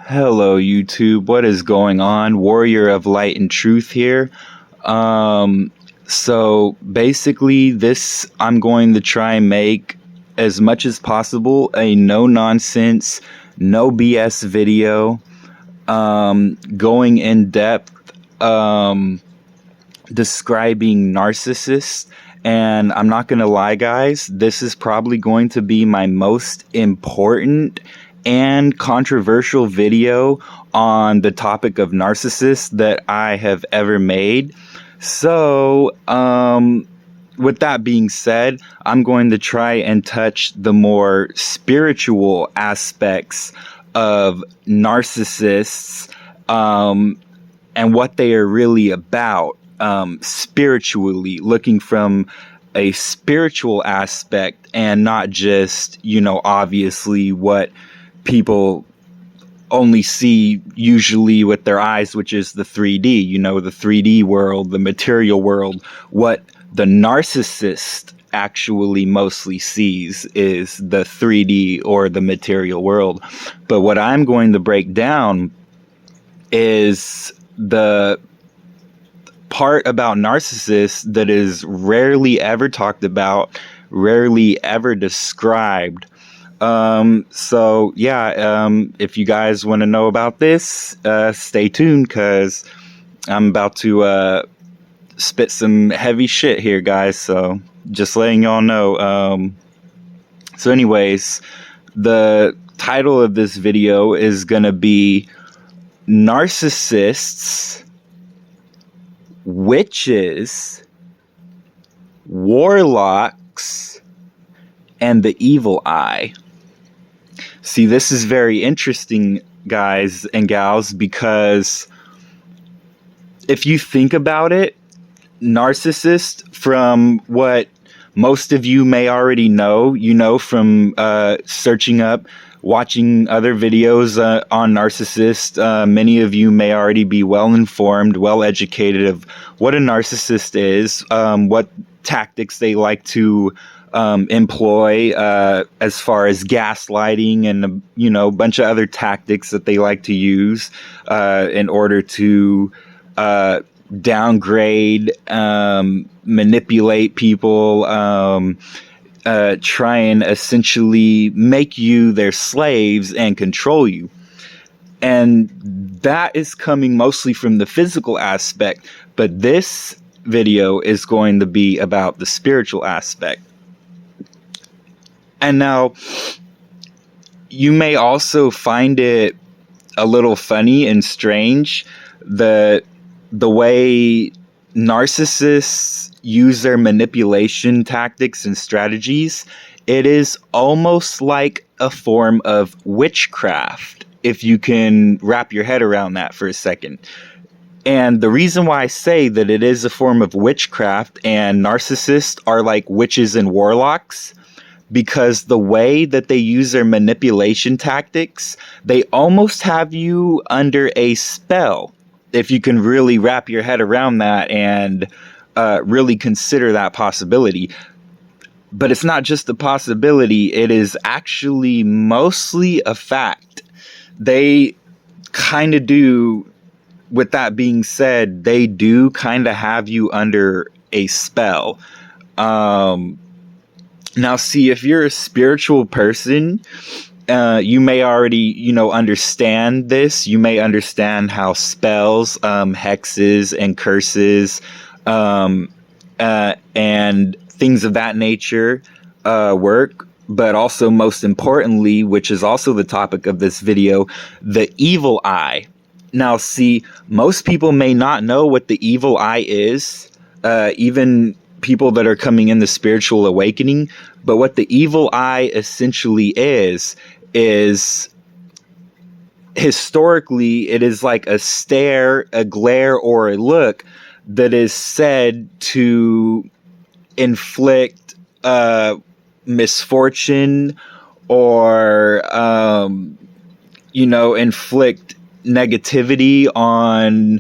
Hello YouTube, what is going on? Warrior of Light and Truth here. So basically this I'm going to try and make as much as possible a no nonsense, no BS video, going in depth, describing narcissists. And I'm not gonna lie guys, this is probably going to be my most important and controversial video on the topic of narcissists that I have ever made. So, with that being said, I'm going to try and touch the more spiritual aspects of narcissists, and what they are really about, spiritually, looking from a spiritual aspect and not just, obviously what people only see usually with their eyes, which is the 3D, the 3D world, the material world. What the narcissist actually mostly sees is the 3D or the material world. But what I'm going to break down is the part about narcissists that is rarely ever talked about, rarely ever described. If you guys want to know about this, stay tuned, because I'm about to spit some heavy shit here, guys. So just letting y'all know. So anyways, the title of this video is gonna be Narcissists, Witches, Warlocks, and the EvilEye. See, this is very interesting, guys and gals, because if you think about it, narcissist, from what most of you may already know, from searching up, watching other videos on narcissist, many of you may already be well informed, well educated of what a narcissist is, what tactics they like to employ, as far as gaslighting and a bunch of other tactics that they like to use in order to downgrade, manipulate people, try and essentially make you their slaves and control you. And that is coming mostly from the physical aspect, but this video is going to be about the spiritual aspect. And now, you may also find it a little funny and strange that the way narcissists use their manipulation tactics and strategies, it is almost like a form of witchcraft, if you can wrap your head around that for a second. And the reason why I say that it is a form of witchcraft and narcissists are like witches and warlocks, because the way that they use their manipulation tactics, they almost have you under a spell, if you can really wrap your head around that and really consider that possibility. But it's not just a possibility, it is actually mostly a fact. They kind of do, with that being said, they do kind of have you under a spell. Now, see, if you're a spiritual person, you may already, understand this. You may understand how spells, hexes, and curses, and things of that nature work. But also, most importantly, which is also the topic of this video, the EvilEye. Now, see, most people may not know what the EvilEye is, even people that are coming in the spiritual awakening. But what the EvilEye essentially is historically, it is like a stare, a glare, or a look that is said to inflict misfortune or, inflict negativity on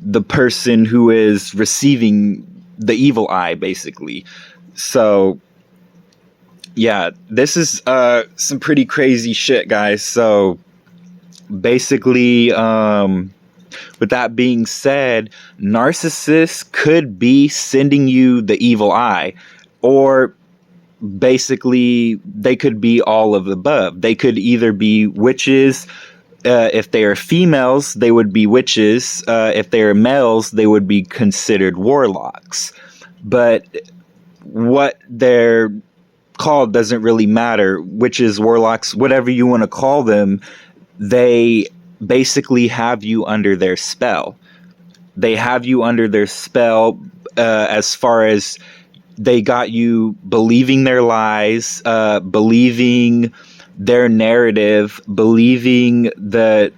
the person who is receiving the EvilEye, basically. So, yeah, this is some pretty crazy shit, guys. So basically, with that being said, narcissists could be sending you the evil eye, or basically they could be all of the above. They could either be witches. If they are females, they would be witches. If they are males, they would be considered warlocks. But what they're called doesn't really matter. Witches, warlocks, whatever you want to call them, they basically have you under their spell. They have you under their spell, as far as they got you believing their lies, believing their narrative, believing that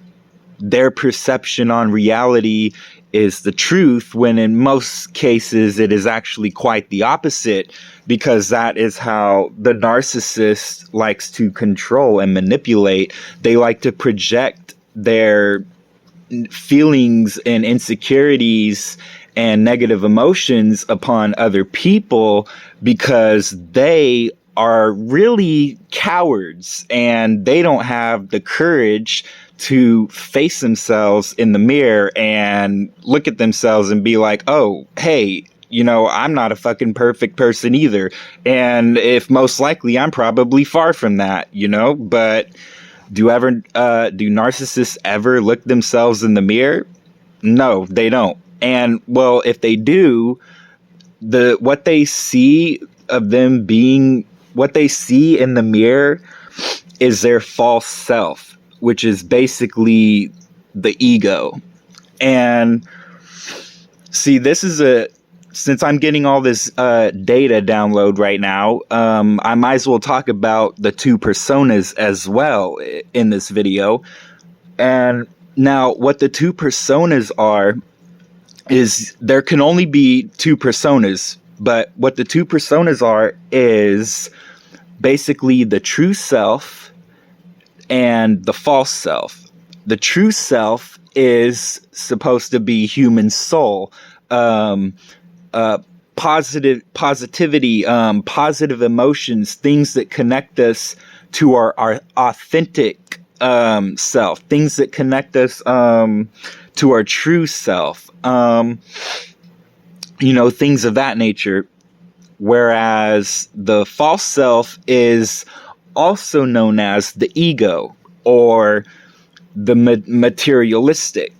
their perception on reality is the truth, when in most cases it is actually quite the opposite, because that is how the narcissist likes to control and manipulate. They like to project their feelings and insecurities and negative emotions upon other people, because they are really cowards and they don't have the courage to face themselves in the mirror and look at themselves and be like, oh, hey, you know, I'm not a fucking perfect person either. And if most likely, I'm probably far from that, you know. But do narcissists ever look themselves in the mirror? No, they don't. And well, if they do, what they see in the mirror is their false self, which is basically the ego. And see, since I'm getting all this data download right now, I might as well talk about the two personas as well in this video. And now what the two personas are is, there can only be two personas, but what the two personas are is basically the true self and the false self. The true self is supposed to be human soul, positivity, positive emotions, things that connect us to our authentic self, things that connect us to our true self, things of that nature. Whereas the false self is also known as the ego, or the materialistic,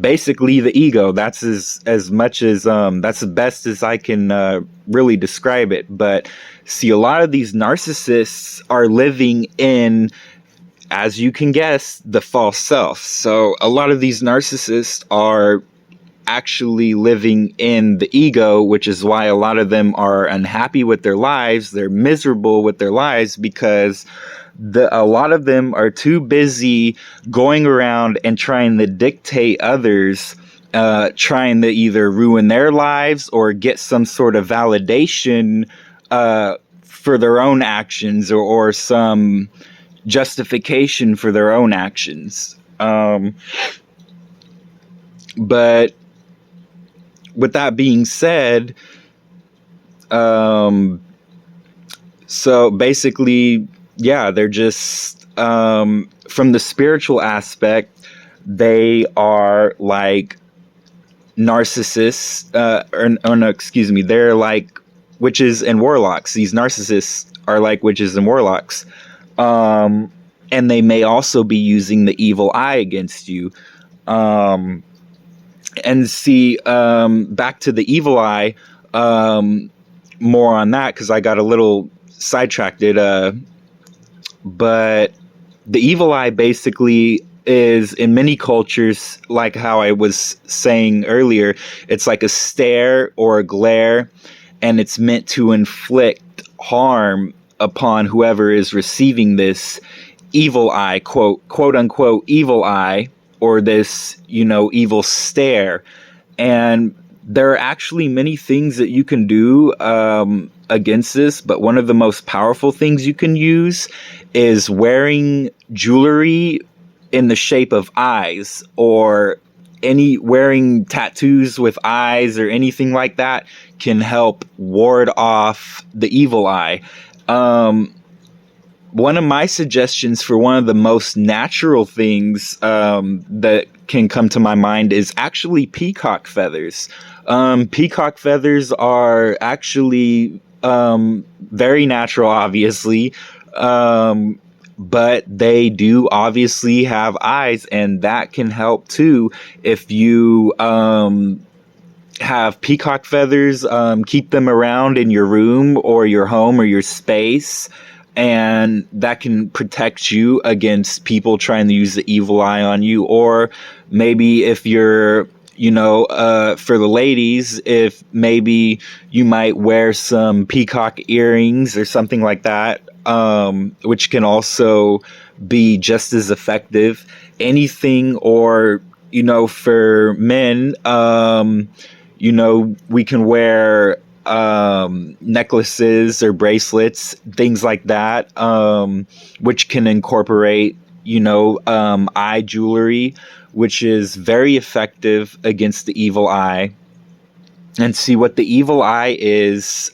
basically the ego. That's as much as that's the best as I can really describe it. But see, a lot of these narcissists are living in, as you can guess, the false self. So a lot of these narcissists are actually living in the ego, which is why a lot of them are unhappy with their lives. They're miserable with their lives because a lot of them are too busy going around and trying to dictate others, trying to either ruin their lives or get some sort of validation for their own actions, or some justification for their own actions. But with that being said, so basically, they're just, from the spiritual aspect, they are like narcissists, they're like witches and warlocks. These narcissists are like witches and warlocks. And they may also be using the evil eye against you. And see, back to the evil eye, more on that, because I got a little sidetracked. But the evil eye basically is, in many cultures, like how I was saying earlier, it's like a stare or a glare, and it's meant to inflict harm upon whoever is receiving this evil eye, quote unquote evil eye, or this, evil stare. And there are actually many things that you can do against this, but one of the most powerful things you can use is wearing jewelry in the shape of eyes, or wearing tattoos with eyes or anything like that can help ward off the evil eye. one of my suggestions for one of the most natural things that can come to my mind is actually peacock feathers. Peacock feathers are actually very natural, obviously, but they do obviously have eyes, and that can help too. If you have peacock feathers, keep them around in your room or your home or your space, and that can protect you against people trying to use the evil eye on you. Or maybe if you're, for the ladies, if maybe you might wear some peacock earrings or something like that, which can also be just as effective. Anything, or, for men, we can wear necklaces or bracelets, things like that, which can incorporate, eye jewelry, which is very effective against the evil eye. And see, what the evil eye is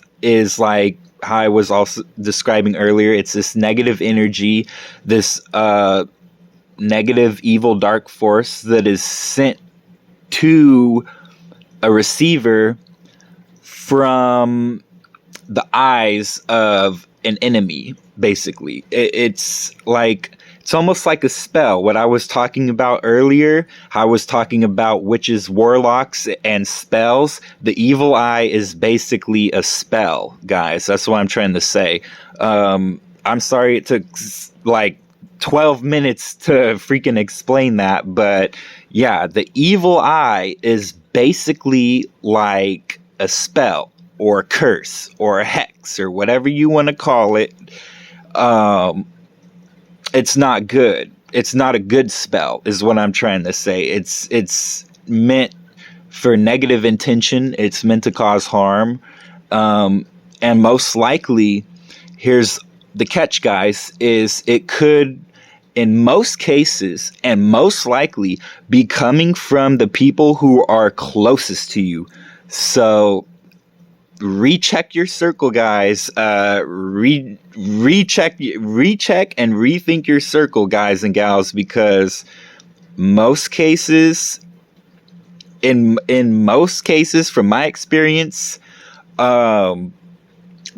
like how I was also describing earlier. It's this negative energy, this negative, evil, dark force that is sent to a receiver from the eyes of an enemy, basically. It's almost like a spell. What I was talking about earlier, how I was talking about witches, warlocks, and spells. The evil eye is basically a spell, guys. That's what I'm trying to say. I'm sorry it took 12 minutes to freaking explain that, but yeah, the evil eye is basically like a spell or a curse or a hex or whatever you want to call it. It's not good. It's not a good spell, is what I'm trying to say. It's meant for negative intention. It's meant to cause harm. And most likely, here's the catch, guys, is it could, in most cases, and most likely, be coming from the people who are closest to you. So recheck your circle, guys. Recheck and rethink your circle, guys and gals, because most cases, in most cases, from my experience, the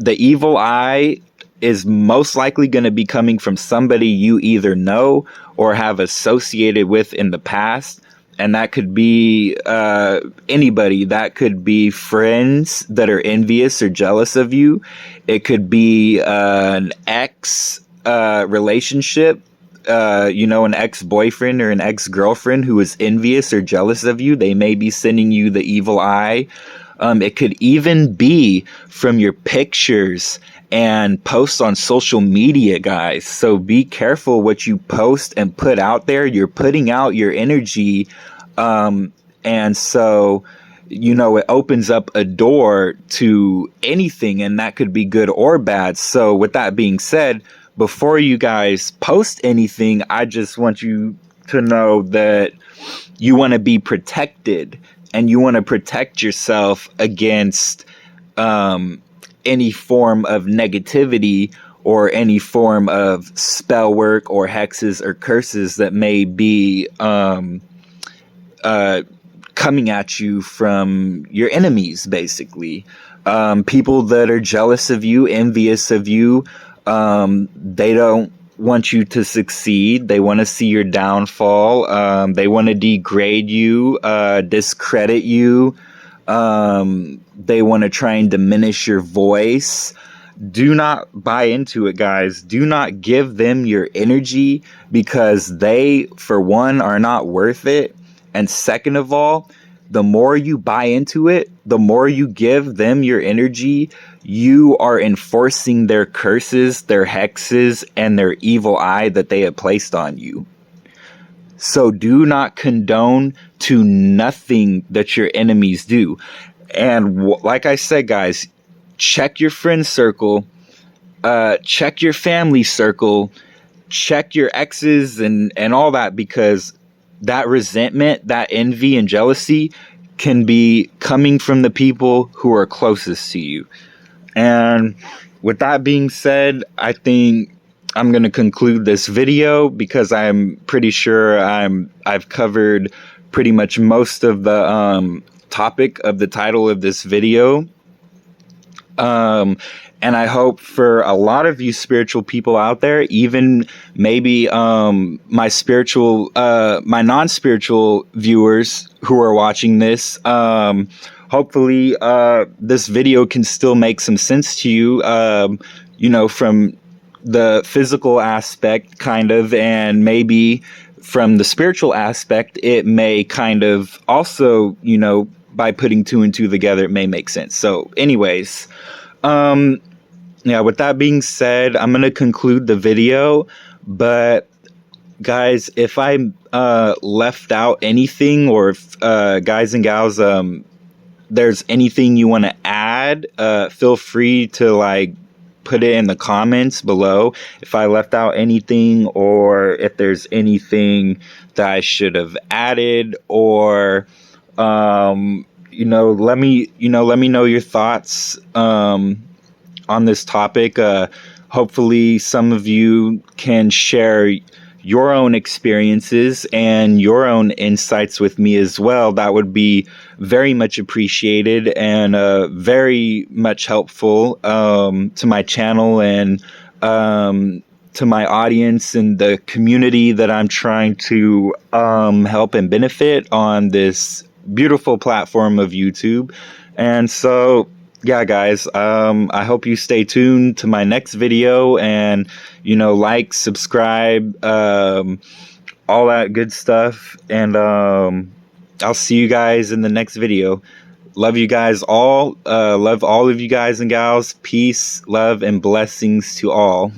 evil eye is most likely going to be coming from somebody you either know or have associated with in the past. And that could be anybody. That could be friends that are envious or jealous of you. It could be an ex relationship, an ex-boyfriend or an ex-girlfriend who is envious or jealous of you. They may be sending you the evil eye. It could even be from your pictures and posts on social media, guys. So be careful what you post and put out there. You're putting out your energy. And so, it opens up a door to anything, and that could be good or bad. So with that being said, before you guys post anything, I just want you to know that you want to be protected, and you want to protect yourself against, any form of negativity or any form of spell work or hexes or curses that may be coming at you from your enemies, basically. People that are jealous of you, envious of you, they don't want you to succeed. They want to see your downfall. They want to degrade you, discredit you. They want to try and diminish your voice. Do not buy into it, guys. Do not give them your energy, because they, for one, are not worth it. And second of all, the more you buy into it, the more you give them your energy, you are enforcing their curses, their hexes, and their evil eye that they have placed on you. So do not condone to nothing that your enemies do. And like I said, guys, check your friend circle, check your family circle, check your exes and all that, because that resentment, that envy and jealousy can be coming from the people who are closest to you. And with that being said, I think I'm going to conclude this video because I'm pretty sure I've covered pretty much most of the topic of the title of this video. And I hope for a lot of you spiritual people out there, even maybe my non-spiritual viewers who are watching this, hopefully this video can still make some sense to you, from the physical aspect kind of, and maybe from the spiritual aspect, it may kind of also, by putting two and two together, it may make sense. So anyways, yeah, with that being said, I'm going to conclude the video, but guys, if I left out anything, or if guys and gals, there's anything you want to add, feel free to put it in the comments below if I left out anything, or if there's anything that I should have added, or let me know your thoughts on this topic. Hopefully some of you can share your own experiences and your own insights with me as well. That would be very much appreciated and very much helpful to my channel and to my audience and the community that I'm trying to help and benefit on this beautiful platform of YouTube. And so yeah, guys, I hope you stay tuned to my next video, and like, subscribe, all that good stuff, and I'll see you guys in the next video. Love you guys all. Love all of you guys and gals. Peace, love, and blessings to all.